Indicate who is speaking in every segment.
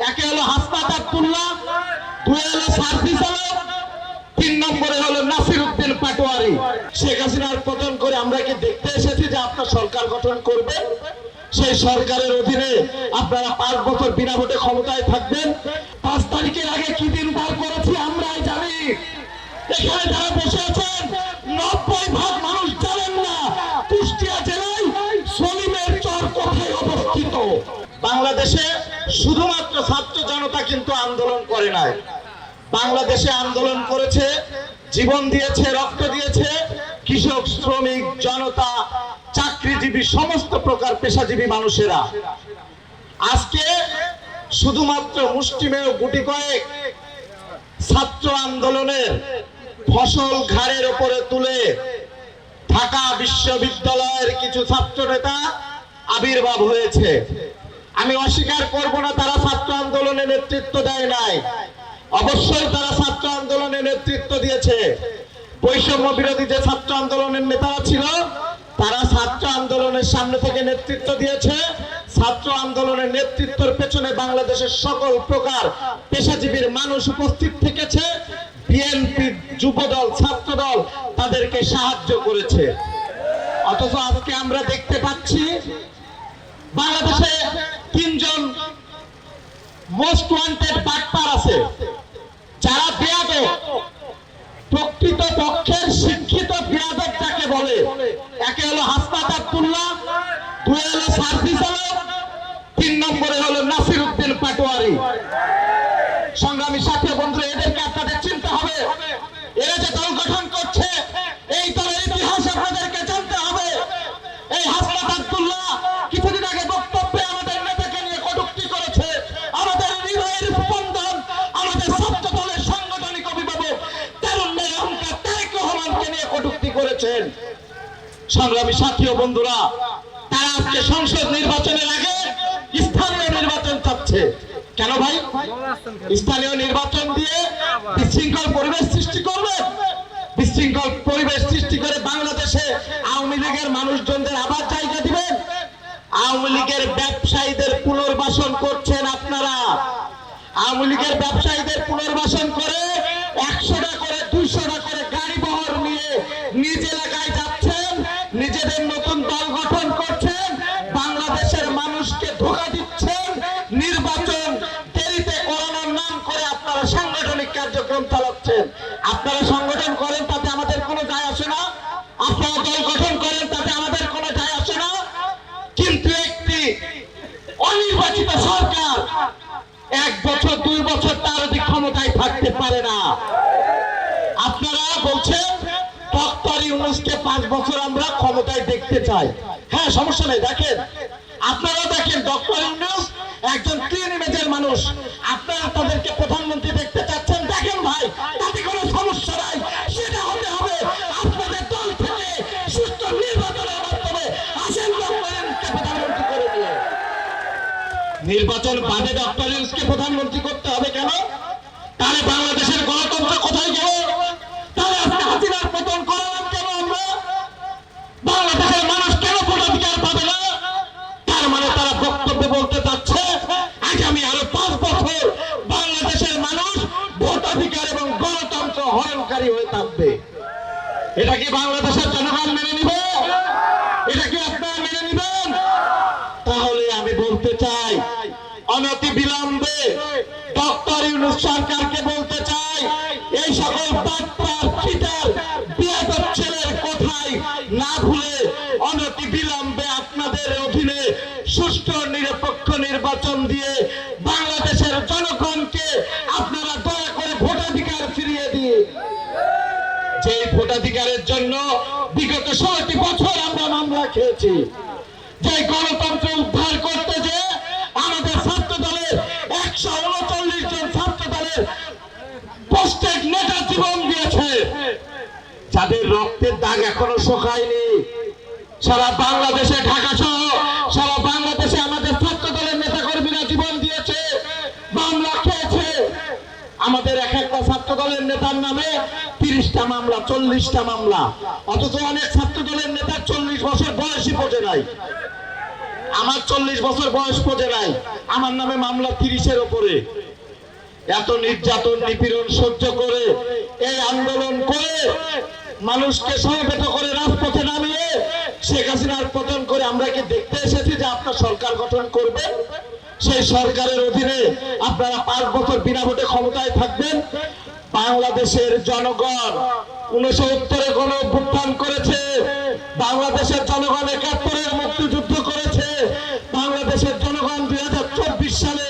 Speaker 1: একে হলো হাসনাত আব্দুল্লাহ, দুই হলো সার্জিস আলম, 3 নম্বরে হলো নাসির উদ্দিন পাটোয়ারি। শেখ হাসিনার পতন করে আমরা কি দেখতে এসেছি যে আপনার সরকার গঠন করবে? সেই সরকারের অধীনে আপনারা 5 বছর বিনা ভোটে ক্ষমতায় থাকবেন। 5 তারিখের আগে কি দিন পার করেছি আমরাই জানি। এখানে যারা বসে আছেন 90% মানুষ জানেন না কুষ্টিয়া জেলায় সলিমের চর কোথায় অবস্থিত। বাংলাদেশে শুধুমাত্র ছাত্র জনতা কিন্তু আন্দোলন করে নাই, বাংলাদেশে আন্দোলন করেছে, জীবন দিয়েছে, রক্ত দিয়েছে কৃষক, শ্রমিক, জনতা, চাকরিজীবী, সমস্ত প্রকার পেশাজীবী মানুষেরা। আজকে শুধুমাত্র মুষ্টিমেয় গুটি কয়েক ছাত্র আন্দোলনের ফসল ঘাড়ের উপরে তুলে ঢাকা বিশ্ববিদ্যালয়ের কিছু ছাত্র নেতা আবির্ভাব হয়েছে। আমি অস্বীকার করব না তারা ছাত্র আন্দোলনে নেতৃত্ব দেয় নাই, অবশ্যই তারা ছাত্র আন্দোলনে নেতৃত্ব দিয়েছে। বৈষম্য বিরোধী যে ছাত্র আন্দোলনের নেতারা ছিল তারা ছাত্র আন্দোলনের সামনে থেকে নেতৃত্ব দিয়েছে। ছাত্র আন্দোলনের নেতৃত্বের পেছনে বাংলাদেশের সকল প্রকার পেশাজীবীর মানুষ উপস্থিত থেকেছে। বিএনপি, যুবদল, ছাত্রদল তাদেরকে সাহায্য করেছে। অথচ আজকে আমরা দেখতে পাচ্ছি বাংলাদেশে 3 জন মোস্ট ওয়ান্টেড বাটপার আছে, যারা বেয়াদব, প্রকৃত পক্ষের শিক্ষিত বেয়াদব যাকে বলে। একে হলো হাসনাত আব্দুল্লাহ, দুই হলো সার্জিস আলম, 3 নম্বরে হলো নাসির উদ্দিন পাটোয়ারি। সংগ্রামী সাথী বন্ধুরা, এদেরকে আপনাদের চিনতে হবে। এরা যে দল গঠন করছে এই দলের ইতিহাস আপনাদেরকে জানতে হবে। এই হাসনাত আব্দুল্লাহ কিছুদিন আগে বক্তব্যে আমাদের নেতাকে নিয়ে কটূক্তি করেছে, আমাদের হৃদয়ের স্পন্দন, আমাদের ছাত্র দলের সাংগঠনিক অভিভাবক তারুণ্যের অহংকার তারেক রহমানকে নিয়ে কটূক্তি করেছেন। সংগ্রামী সাথী ও বন্ধুরা, তারা আজকে সংসদ নির্বাচনের আগে স্থানীয় নির্বাচন চাচ্ছে। কেন ভাই? স্থানীয় নির্বাচন দিয়ে বিশৃঙ্খল পরিবেশ সৃষ্টি করবেন। বিশৃঙ্খল পরিবেশ সৃষ্টি করে বাংলাদেশে আওয়ামী লীগের মানুষজনদের আবার জায়গা দিবেন। আওয়ামী লীগের ব্যবসায়ীদের পুনর্বাসন করছেন আপনারা। আওয়ামী লীগের ব্যবসায়ীদের পুনর্বাসন করে 100টা করে 200টা করে গাড়ি বহর নিয়ে নিজ এলাকায় যাচ্ছেন, নিজেদের নতুন দল গঠন করছেন, বাংলাদেশের মানুষকে ধোঁকা দিচ্ছেন। নির্বাচন দেরিতে করানোর নাম করে আপনারা সাংগঠনিক কার্যক্রম চালাচ্ছেন। আপনারা সংগঠন করেন, তাতে আমাদের কোনো যায় আসে না। আপনারা দল গঠন করেন, তাতে আমাদের কোনো যায় আসে না। কিন্তু একটি অনির্বাচিত সরকার 1 বছর 2 বছর তার অধিক ক্ষমতায় থাকতে পারে না। আপনারা বলছেন ডক্টর ইউনূসকে 5 বছর আমরা ক্ষমতায় দেখতে চাই। হ্যাঁ, সমস্যা নেই, দেখেন, আপনারা দেখেন ডক্টর ইউনূস একজন ক্লিন ইমেজের মানুষ, আপনারা তাদেরকে প্রধানমন্ত্রী দেখতে চাচ্ছেন, দেখেন ভাই, তাতে কোনো সমস্যা নাই। সেটা হতে হবে আপনাদের দল থেকে সুষ্ঠু নির্বাচনের মাধ্যমে আসেন ডক্টর ইউনূসকে প্রধানমন্ত্রী করে দিয়ে। নির্বাচন বাদে ডক্টর ইউনূসকে প্রধানমন্ত্রী করতে হবে কেন? তাহলে বাংলাদেশের গণতন্ত্র কোথায় গেল? তাহলে আজকে হাসিনার পতন করালাম কেন আমরা? বাংলাদেশের মানুষ কেন ভোটাধিকার পাবে না? তার মানে তারা বক্তব্যে বলতে চাচ্ছে আগামী আরো 5 বছর বাংলাদেশের মানুষ ভোটাধিকার এবং গণতন্ত্র হরণকারী হয়ে থাকবে। এটা কি বাংলাদেশের জনগণ মেনে নিবে? এটা কি আপনারা মেনে নিবেন? তাহলে আমি বলতে চাই, অনতি বিলম্বে ডক্টর ইউনূস সরকারকে বলতে চাই, এই সকল বাটপার, চিটার, বেয়াদব ছেলের কোথায় না ভুলে অনতি বিলম্বে আপনাদের অধীনে সুষ্ঠু নিরপেক্ষ নির্বাচন দিয়ে বাংলাদেশের জনগণকে আপনারা দয়া করে ভোটাধিকার ফিরিয়ে দিয়ে, যে ভোটাধিকারের জন্য বিগত 16টি বছর আমরা মামলা খেয়েছি, যে গণতন্ত্র উদ্ধার করতে যে আমাদের ছাত্র দলের 139 জন ছাত্র দলের পোস্টেড নেতা জীবন দিয়েছে, যাদের রক্তের দাগ এখনো শুকায়নি। সারা বাংলাদেশে, ঢাকা সহ সারা বাংলাদেশে আমাদের ছাত্র দলের নেতা কর্মীরা জীবন দিয়েছে, মামলা খেয়েছে। আমাদের একটা ছাত্র দলের নেতার নামে 30টা মামলা, 40টা মামলা, অথচ অনেক ছাত্র দলের নেতার 40 বছর বয়সই পৌঁছে নাই। আমার 40 বছর বয়স পড়ে নাই, আমার নামে মামলা 30-এর উপরে। এত নির্যাতন নিপীড়ন সহ্য করে এই আন্দোলন করে মানুষকে সমবেত করে রাজপথে নামিয়ে শেখ হাসিনার পতন করে আমরা কি দেখতে এসেছি যে আপনার সরকার গঠন করবেন? সেই সরকারের অধীনে আপনারা 5 বছর বিনা ভোটে ক্ষমতায় থাকবেন। বাংলাদেশের জনগণ 69-এ গণঅভ্যুত্থান করেছে, বাংলাদেশের জনগণ 71-এর মুক্তিযুদ্ধ করেছে, বাংলাদেশের জনগণ 2024 সালে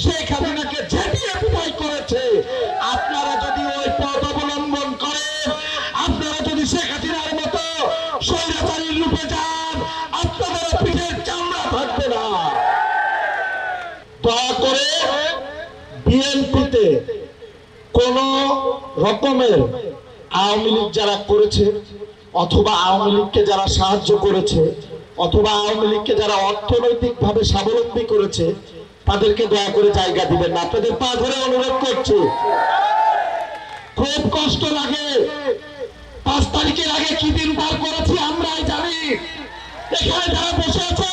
Speaker 1: শেখ হাসিনাকে ঝেঁটিয়ে বিদায় করেছে। আপনারা যদি ওই পথ অবলম্বন করেন, আপনারা যদি শেখ হাসিনার মতো স্বৈরাচারীর রূপে যান, আপনাদের পিঠের চামড়া থাকবে না। দয়া করে বিএনপিতে কোন রকমের আওয়ামী লীগ যারা করেছে অথবা আওয়ামী লীগকে যারা সাহায্য করেছে অথবা আওয়ামী লীগকে যারা অর্থনৈতিকভাবে স্বাবলম্বী করেছে তাদেরকে দয়া করে জায়গা দিবেন না। আপনাদের পা ধরে অনুরোধ করছি। খুব কষ্ট লাগে। 5 তারিখের আগে কি দিন পার করেছি আমরাই জানি। এখানে যারা বসে আছে